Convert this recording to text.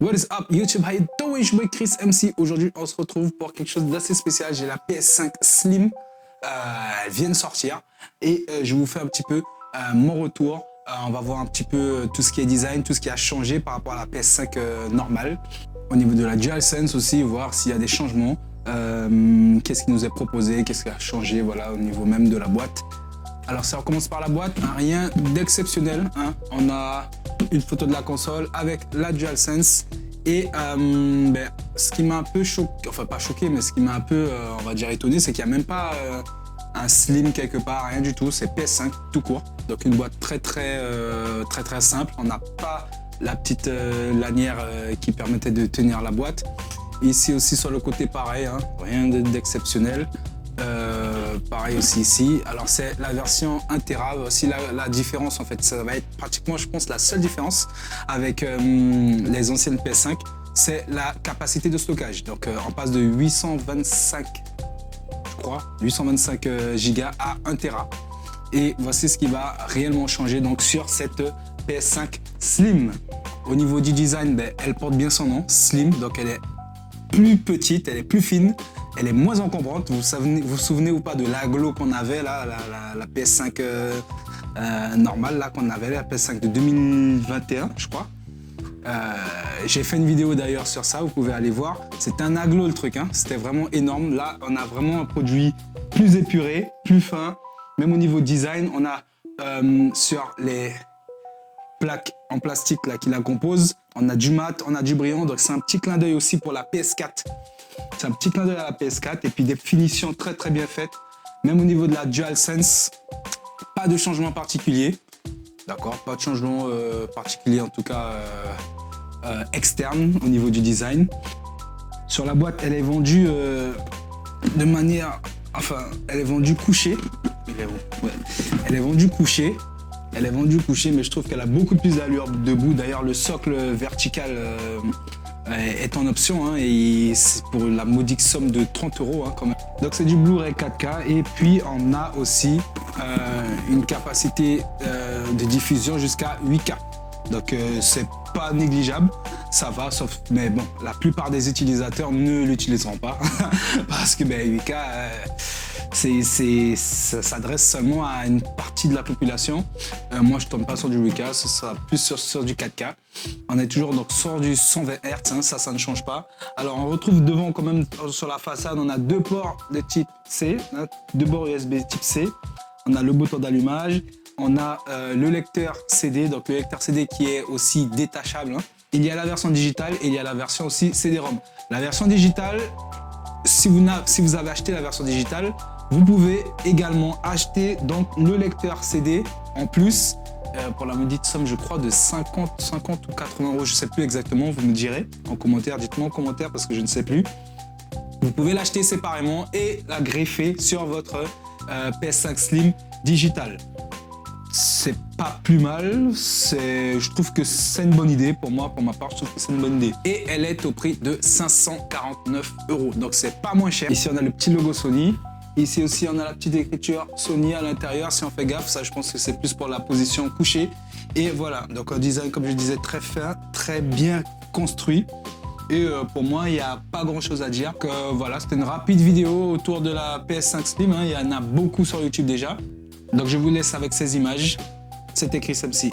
What is up YouTube, how you doing? Je suis Chris MC. Aujourd'hui, on se retrouve pour quelque chose d'assez spécial. J'ai la PS5 Slim. Elle vient de sortir et je vous fais un petit peu mon retour. On va voir un petit peu tout ce qui est design, tout ce qui a changé par rapport à la PS5 normale. Au niveau de la DualSense aussi, voir s'il y a des changements. Qu'est-ce qui nous est proposé, qu'est-ce qui a changé, voilà, au niveau même de la boîte. Alors ça commence par la boîte, hein, rien d'exceptionnel. Hein. On a une photo de la console avec la DualSense. Et ce qui m'a un peu choqué, enfin pas choqué, mais ce qui m'a un peu, on va dire, étonné, c'est qu'il n'y a même pas un Slim quelque part, rien du tout. C'est PS5 tout court. Donc une boîte très simple. On n'a pas la petite lanière qui permettait de tenir la boîte. Ici aussi sur le côté pareil, hein, rien d'exceptionnel. Pareil aussi ici. Alors c'est la version 1 Tera. Aussi la différence en fait, ça va être pratiquement, je pense, la seule différence avec les anciennes PS5, c'est la capacité de stockage. Donc on passe de 825, je crois, 825 Go à 1 Tera. Et voici ce qui va réellement changer donc sur cette PS5 Slim. Au niveau du design, elle porte bien son nom, Slim. Donc elle est plus petite, elle est plus fine. Elle est moins encombrante. Vous vous souvenez ou pas de l'aglo qu'on avait là, la PS5 normale là qu'on avait, la PS5 de 2021, je crois. J'ai fait une vidéo d'ailleurs sur ça, vous pouvez aller voir. C'était un aglo le truc, hein. C'était vraiment énorme. Là, on a vraiment un produit plus épuré, plus fin. Même au niveau design, on a sur les plaques en plastique là qui la composent, on a du mat, on a du brillant. Donc c'est un petit clin d'œil aussi pour la PS4. C'est un petit clin d'œil à la PS4 et puis des finitions très bien faites. Même au niveau de la DualSense, pas de changement particulier. D'accord, pas de changement particulier en tout cas externe au niveau du design. Sur la boîte, elle est vendue de manière... Enfin, elle est vendue couchée. Ouais. Elle est vendue couchée. Elle est vendue couchée, mais je trouve qu'elle a beaucoup plus d'allure debout. D'ailleurs, le socle vertical... est en option, hein, et c'est pour la modique somme de 30 € hein, quand même. Donc c'est du Blu-ray 4K et puis on a aussi une capacité de diffusion jusqu'à 8K. Donc c'est pas négligeable, ça va, sauf mais bon, la plupart des utilisateurs ne l'utiliseront pas parce que 8K ça s'adresse seulement à une partie de la population. Moi, je ne tombe pas sur du 8K, ce sera plus sur du 4K. On est toujours donc sur du 120 Hz, hein, ça ne change pas. Alors, on retrouve devant quand même sur la façade, on a deux ports de type C, hein, deux ports USB type C. On a le bouton d'allumage, on a le lecteur CD, donc le lecteur CD qui est aussi détachable. Hein. Il y a la version digitale et il y a la version aussi CD-ROM. La version digitale, si vous avez acheté la version digitale, vous pouvez également acheter donc le lecteur CD en plus pour la maudite somme, je crois, de 50 ou 80 €, je ne sais plus exactement, vous me direz en commentaire, dites-moi en commentaire parce que je ne sais plus. Vous pouvez l'acheter séparément et la greffer sur votre PS5 Slim digital. C'est pas plus mal, je trouve que c'est une bonne idée pour moi, pour ma part, je trouve que c'est une bonne idée. Et elle est au prix de 549 €, donc c'est pas moins cher. Ici on a le petit logo Sony. Ici aussi, on a la petite écriture Sony à l'intérieur. Si on fait gaffe, ça, je pense que c'est plus pour la position couchée. Et voilà, donc un design, comme je disais, très fin, très bien construit. Et pour moi, il n'y a pas grand-chose à dire. Voilà, c'était une rapide vidéo autour de la PS5 Slim. Hein. Il y en a beaucoup sur YouTube déjà. Donc, je vous laisse avec ces images. C'était Chris MC.